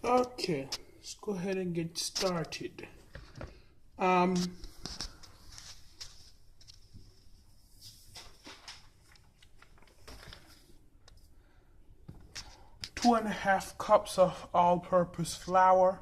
Okay, let's go ahead and get started. Um, 2.5 cups of all-purpose flour.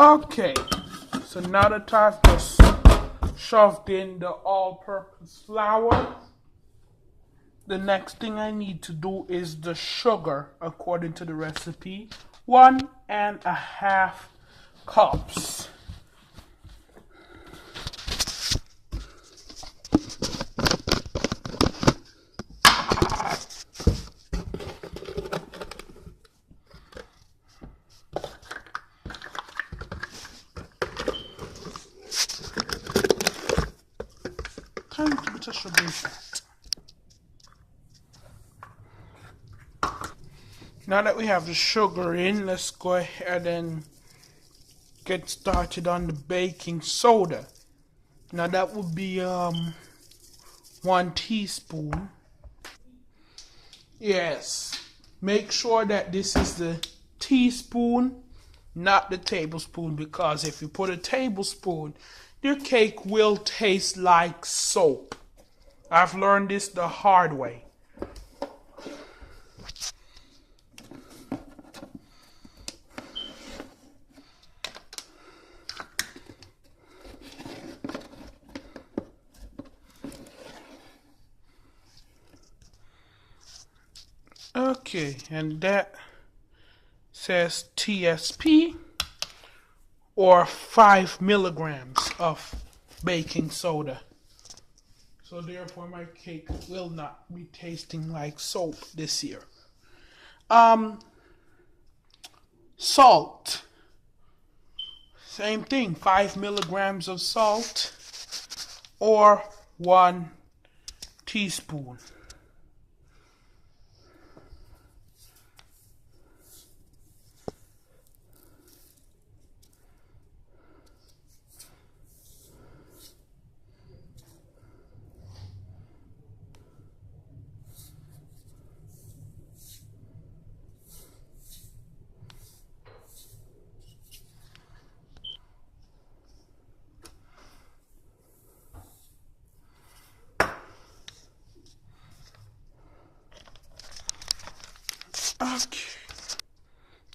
Okay, so now that I've just shoved in the all-purpose flour, the next thing I need to do is the sugar according to the recipe. 1.5 cups. Tiny bit of sugar in that. Now that we have the sugar in, let's go ahead and get started on the baking soda. Now that would be 1 teaspoon. Yes, make sure that this is the teaspoon, not the tablespoon, because if you put a tablespoon, your cake will taste like soap. I've learned this the hard way. Okay, and that says TSP, or 5 milligrams of baking soda. So therefore my cake will not be tasting like soap this year. Salt. Same thing, 5 milligrams of salt, or 1 teaspoon.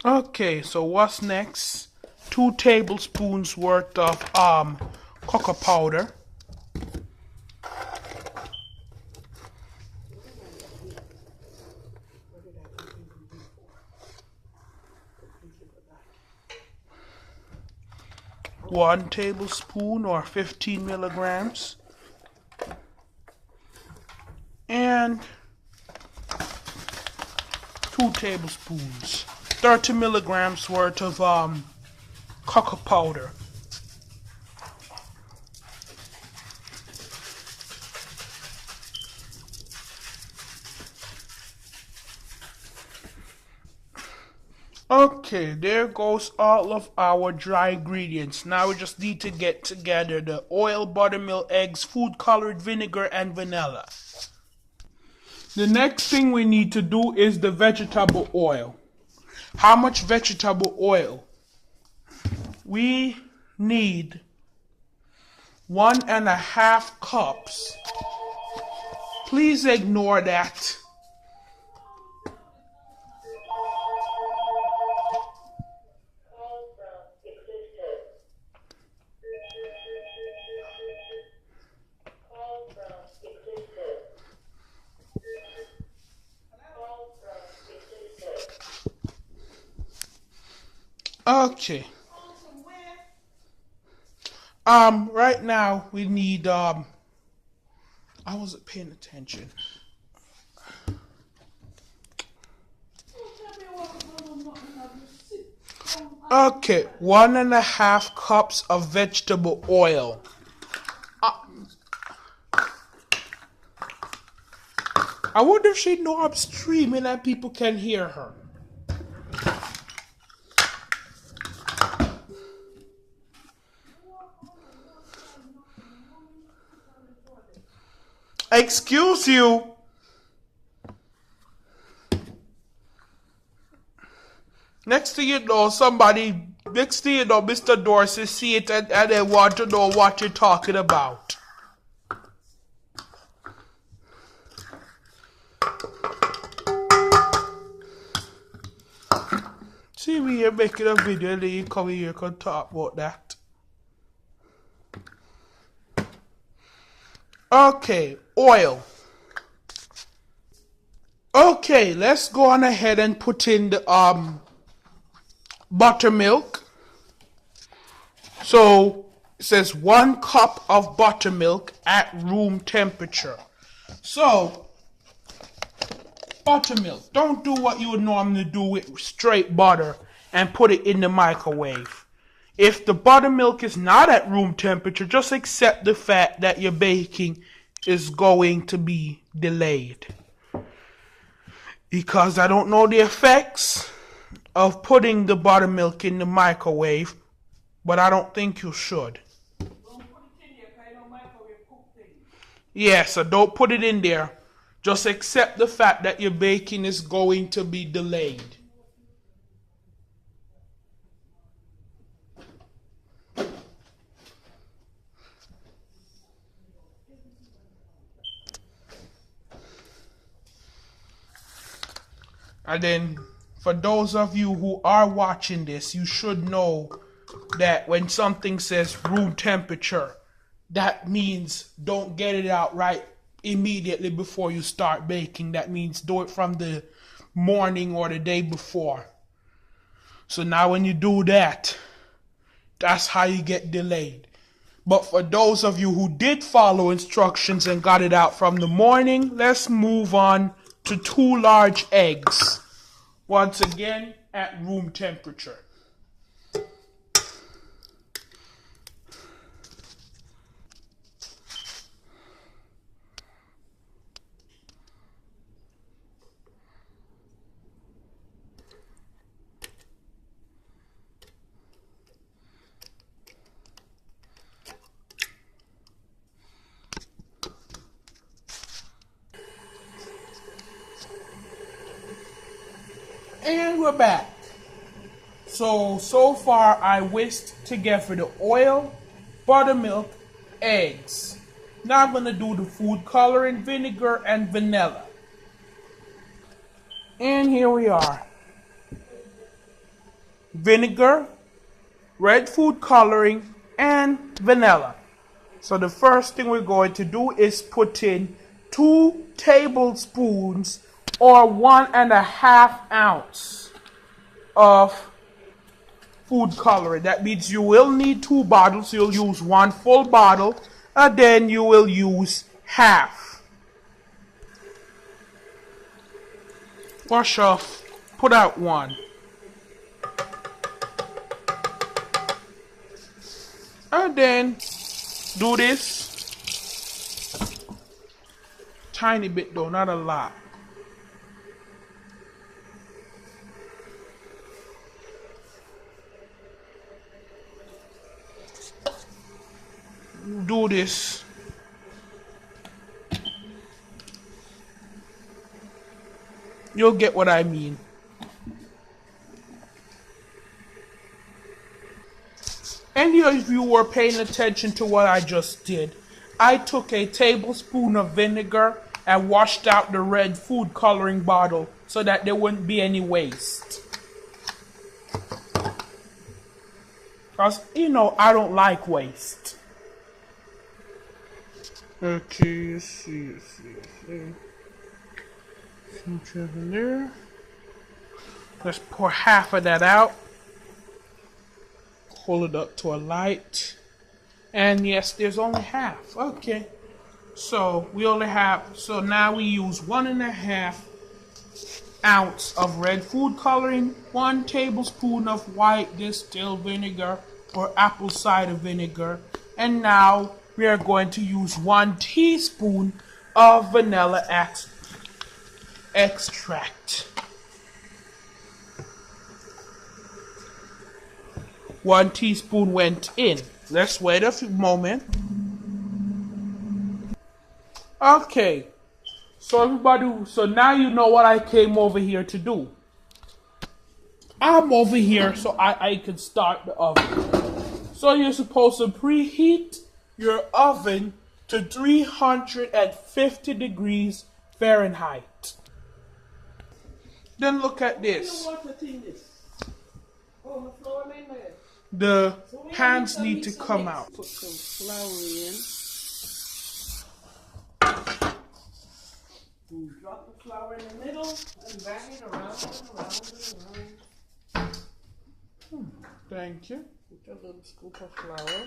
Okay, so what's next? 2 tablespoons worth of cocoa powder. One tablespoon, or 15 milligrams. And 2 tablespoons, 30 milligrams worth of cocoa powder. Okay, there goes all of our dry ingredients. Now we just need to get together the oil, buttermilk, eggs, food colored vinegar, and vanilla. The next thing we need to do is the vegetable oil. How much vegetable oil? We need 1.5 cups. Please ignore that. Okay. Right now we need I wasn't paying attention. Okay, 1.5 cups of vegetable oil. I wonder if she know I'm streaming and people can hear her. Excuse you. Next thing you know, Mr. Dorsey see it and they want to know what you're talking about. See me here making a video and then you come here and talk about that. Okay, oil. Okay, let's go on ahead and put in the buttermilk. So it says 1 cup of buttermilk at room temperature. So buttermilk, don't do what you would normally do with straight butter and put it in the microwave. If the buttermilk is not at room temperature, just accept the fact that your baking is going to be delayed. Because I don't know the effects of putting the buttermilk in the microwave, but I don't think you should. Yeah, so don't put it in there. Just accept the fact that your baking is going to be delayed. And then, for those of you who are watching this, you should know that when something says room temperature, that means don't get it out right immediately before you start baking. That means do it from the morning or the day before. So now when you do that, that's how you get delayed. But for those of you who did follow instructions and got it out from the morning, let's move on to 2 large eggs. Once again, at room temperature. And we're back. So far I whisked together the oil, buttermilk, eggs. Now I'm going to do the food coloring, vinegar, and vanilla. And here we are. Vinegar, red food coloring, and vanilla. So the first thing we're going to do is put in 2 tablespoons or 1.5 ounce of food coloring. That means you will need 2 bottles. You'll use 1 full bottle, and then you will use half. Wash off, put out 1. And then do this. Tiny bit though, not a lot. Do this. You'll get what I mean. And if you were paying attention to what I just did, I took a tablespoon of vinegar and washed out the red food coloring bottle so that there wouldn't be any waste. Because, you know, I don't like waste. Okay, let's see. Something there. Let's pour half of that out. Hold it up to a light. And yes, there's only half. Okay. So we only have, so now we use 1.5 ounce of red food coloring, 1 tablespoon of white distilled vinegar or apple cider vinegar, and now we are going to use 1 teaspoon of vanilla extract. 1 teaspoon went in. Let's wait a few moments. Okay, so now you know what I came over here to do. I'm over here so I can start the oven. So you're supposed to preheat your oven to 350 degrees Fahrenheit. Then look at this. The pans need to come out. Put some flour in. And drop the flour in the middle and bang it around and around and around. Thank you. Put a little scoop of flour.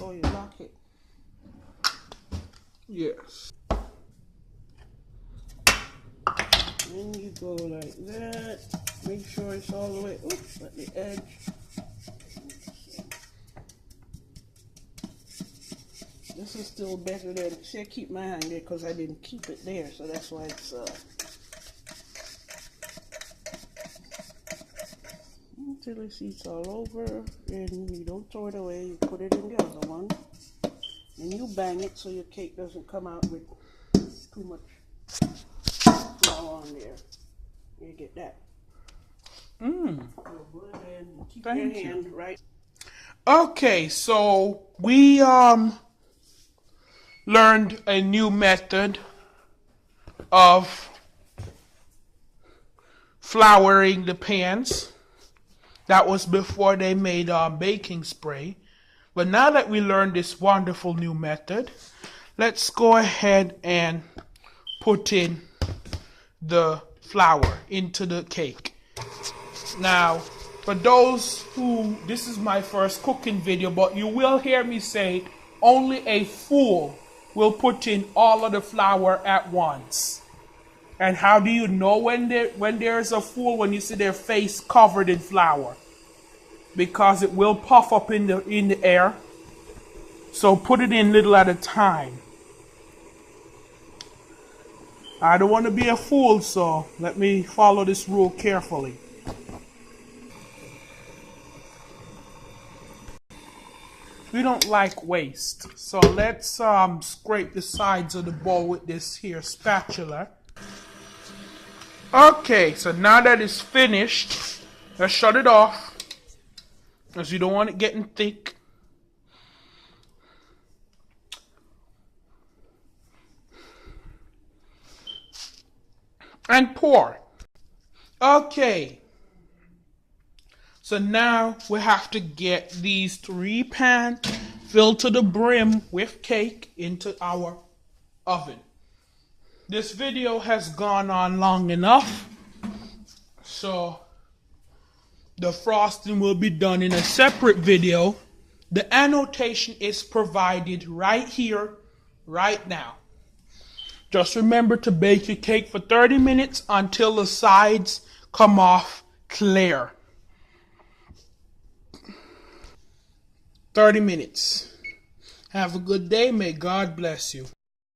Oh, you lock it. Yes. Then you go like that. Make sure it's all the way, oops, at the edge. This is still better than, see, I keep my hand there because I didn't keep it there, so that's why it's, until you see it's all over, and you don't throw it away, you put it in the other one, and you bang it so your cake doesn't come out with too much flour on there. You get that. Keep Thank your hand you. right. Okay, so we learned a new method of flouring the pans. That was before they made baking spray. But now that we learned this wonderful new method, let's go ahead and put in the flour into the cake. Now, for those who, this is my first cooking video, but you will hear me say only a fool will put in all of the flour at once. And how do you know when there's a fool? When you see their face covered in flour, because it will puff up in the air. So put it in little at a time. I don't want to be a fool, so let me follow this rule carefully. We don't like waste, so let's scrape the sides of the bowl with this here spatula. Okay, so now that it's finished, let's shut it off, because you don't want it getting thick. And pour. Okay. So now we have to get these 3 pans filled to the brim with cake into our oven. This video has gone on long enough, so the frosting will be done in a separate video. The annotation is provided right here, right now. Just remember to bake your cake for 30 minutes until the sides come off clear. 30 minutes. Have a good day. May God bless you.